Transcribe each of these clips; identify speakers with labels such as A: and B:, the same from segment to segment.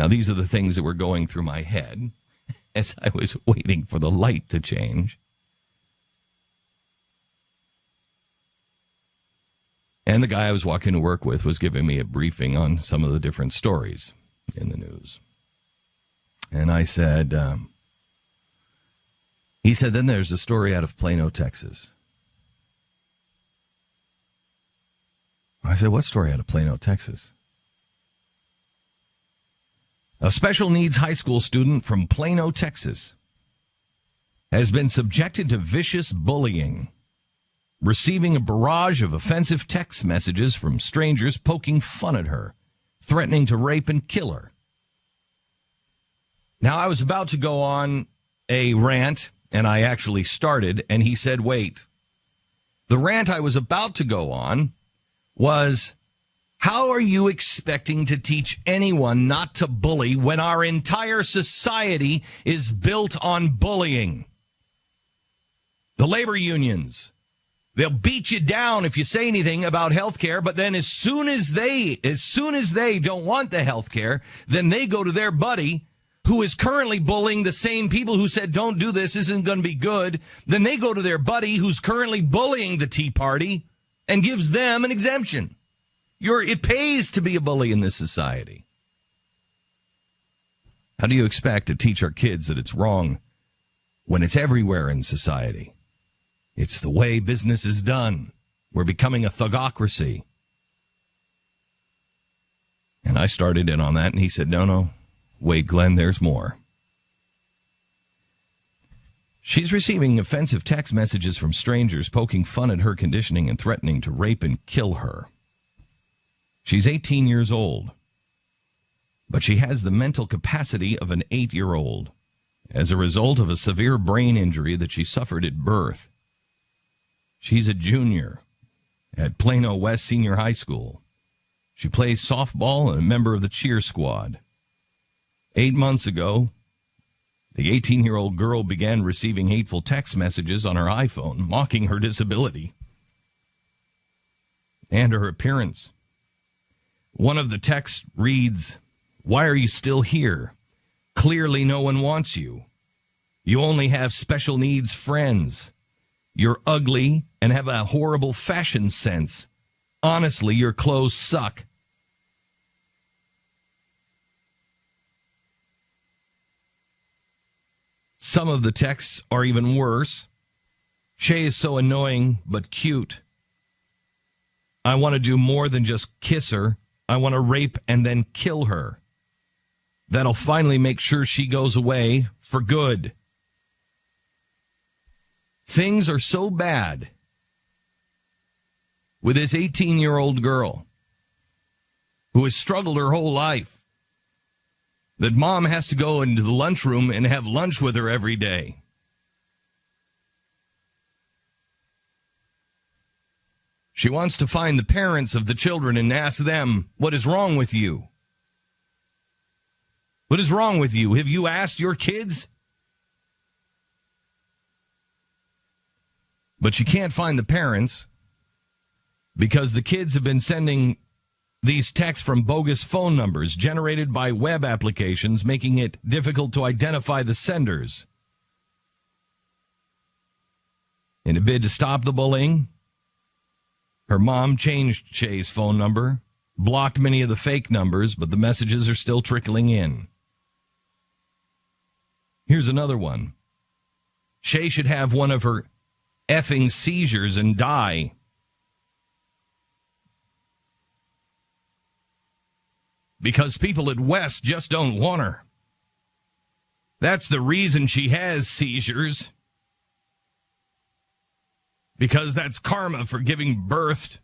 A: Now, these are the things that were going through my head as I was waiting for the light to change. And the guy I was walking to work with was giving me a briefing on some of the different stories in the news. And I said, he said, then there's a story out of Plano, Texas. I said, what story out of Plano, Texas? A special needs high school student from Plano, Texas, has been subjected to vicious bullying, receiving a barrage of offensive text messages from strangers poking fun at her, threatening to rape and kill her. Now, I was about to go on a rant, and I actually started, and he said, wait. The rant I was about to go on was, how are you expecting to teach anyone not to bully when our entire society is built on bullying? The labor unions, they'll beat you down if you say anything about health care, but then as soon as they don't want the health care, then they go to their buddy who is currently bullying the same people who said, don't do this, isn't going to be good. Then they go to their buddy who's currently bullying the Tea Party and gives them an exemption. It pays to be a bully in this society. How do you expect to teach our kids that it's wrong when it's everywhere in society? It's the way business is done. We're becoming a thugocracy. And I started in on that, and he said, no, wait, Glenn, there's more. She's receiving offensive text messages from strangers poking fun at her conditioning and threatening to rape and kill her. She's 18 years old, but she has the mental capacity of an 8-year-old as a result of a severe brain injury that she suffered at birth. She's a junior at Plano West Senior High School. She plays softball and a member of the cheer squad. 8 months ago, the 18-year-old girl began receiving hateful text messages on her iPhone, mocking her disability and her appearance. One of the texts reads, "Why are you still here? Clearly no one wants you. You only have special needs friends. You're ugly and have a horrible fashion sense. Honestly, your clothes suck." Some of the texts are even worse. Shay is so annoying but cute. I want to do more than just kiss her. I want to rape and then kill her. That'll finally make sure she goes away for good. Things are so bad with this 18-year-old girl who has struggled her whole life that mom has to go into the lunchroom and have lunch with her every day. She wants to find the parents of the children and ask them, what is wrong with you? What is wrong with you? Have you asked your kids? But she can't find the parents because the kids have been sending these texts from bogus phone numbers generated by web applications, making it difficult to identify the senders. In a bid to stop the bullying, her mom changed Shay's phone number, blocked many of the fake numbers, but the messages are still trickling in. Here's another one. Shay should have one of her effing seizures and die. Because people at West just don't want her. That's the reason she has seizures. Because that's karma for giving birth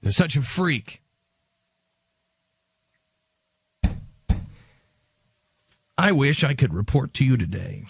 A: to such a freak. I wish I could report to you today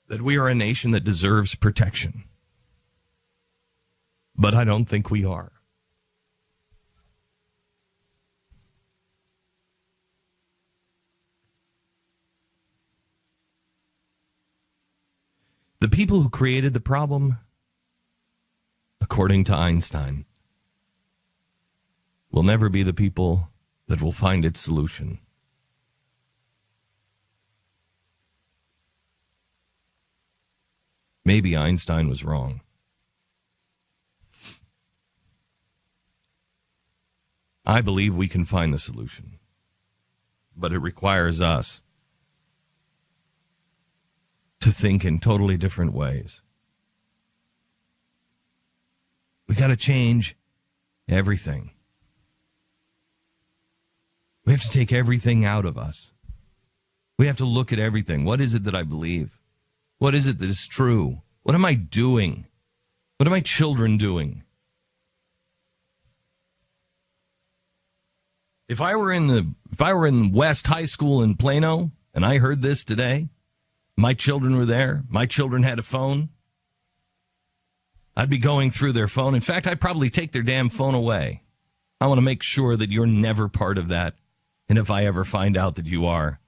A: that we are a nation that deserves protection. But I don't think we are. The people who created the problem, according to Einstein, will never be the people that will find its solution. Maybe Einstein was wrong. I believe we can find the solution, but it requires us to think in totally different ways. We got to change everything. We have to take everything out of us. We have to look at everything. What is it that I believe? What is it that is true? What am I doing? What are my children doing? If I were in West High School in Plano and I heard this today, my children were there, my children had a phone, I'd be going through their phone. In fact, I'd probably take their damn phone away. I want to make sure that you're never part of that. And if I ever find out that you are,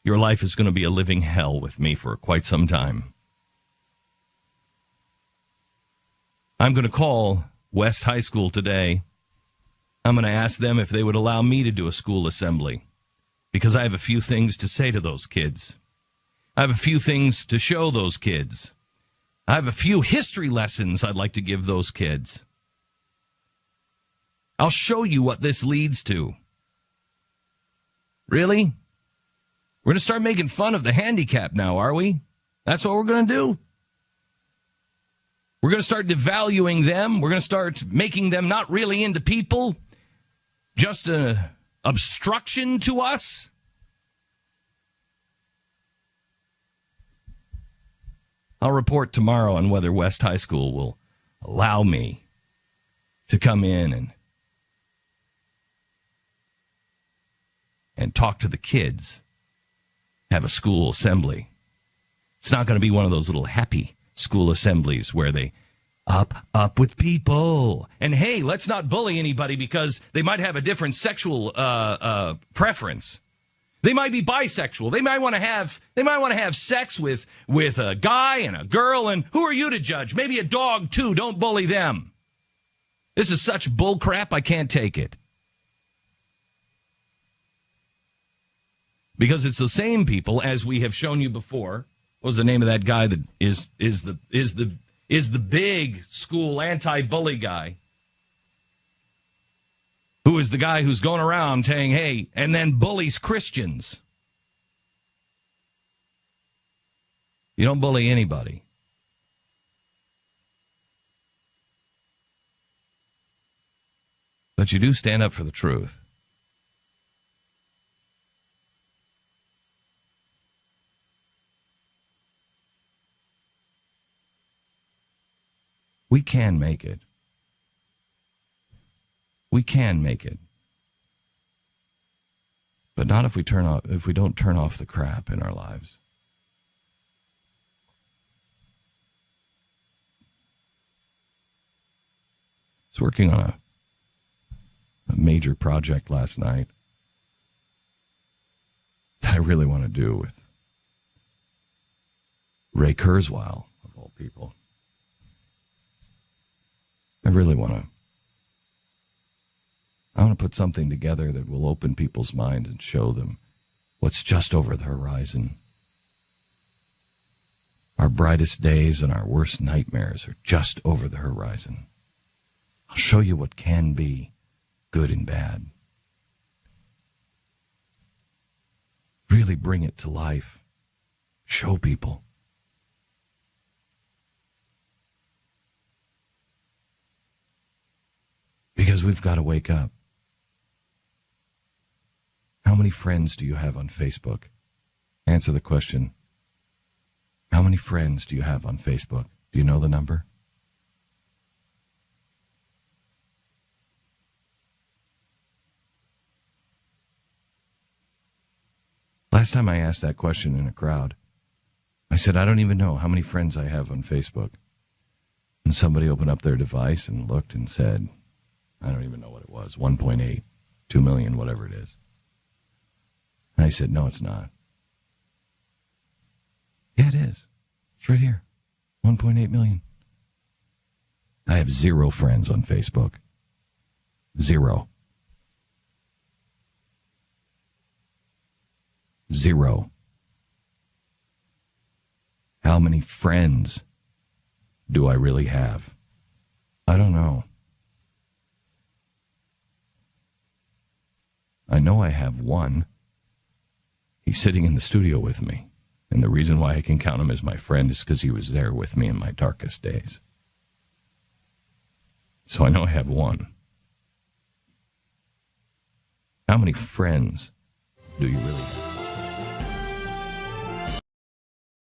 A: your life is going to be a living hell with me for quite some time. I'm going to call West High School today. I'm going to ask them if they would allow me to do a school assembly, because I have a few things to say to those kids. I have a few things to show those kids. I have a few history lessons I'd like to give those kids. I'll show you what this leads to. Really? We're going to start making fun of the handicapped now, are we? That's what we're going to do? We're going to start devaluing them. We're going to start making them not really into people, just an obstruction to us. I'll report tomorrow on whether West High School will allow me to come in and talk to the kids, have a school assembly. It's not going to be one of those little happy school assemblies where they up with people. And hey, let's not bully anybody because they might have a different sexual preference. They might be bisexual. They might want to have sex with a guy and a girl. And who are you to judge? Maybe a dog too. Don't bully them. This is such bull crap. I can't take it. Because it's the same people, as we have shown you before. What was the name of that guy that is the big school anti-bully guy? Who is the guy who's going around saying, hey, and then bullies Christians. You don't bully anybody. But you do stand up for the truth. We can make it. We can make it. But not if we don't turn off the crap in our lives. I was working on a major project last night that I really want to do with Ray Kurzweil, of all people. I really want to. I want to put something together that will open people's minds and show them what's just over the horizon. Our brightest days and our worst nightmares are just over the horizon. I'll show you what can be, good and bad. Really bring it to life. Show people. Because we've got to wake up. How many friends do you have on Facebook? Answer the question. How many friends do you have on Facebook? Do you know the number? Last time I asked that question in a crowd, I said, I don't even know how many friends I have on Facebook. And somebody opened up their device and looked and said, I don't even know what it was, 1.8, 2 million, whatever it is. And I said, no, it's not. Yeah, it is. It's right here, 1.8 million. I have 0 friends on Facebook. 0. 0. How many friends do I really have? I don't know. I know I have one. He's sitting in the studio with me. And the reason why I can count him as my friend is because he was there with me in my darkest days. So I know I have one. How many friends do you really have?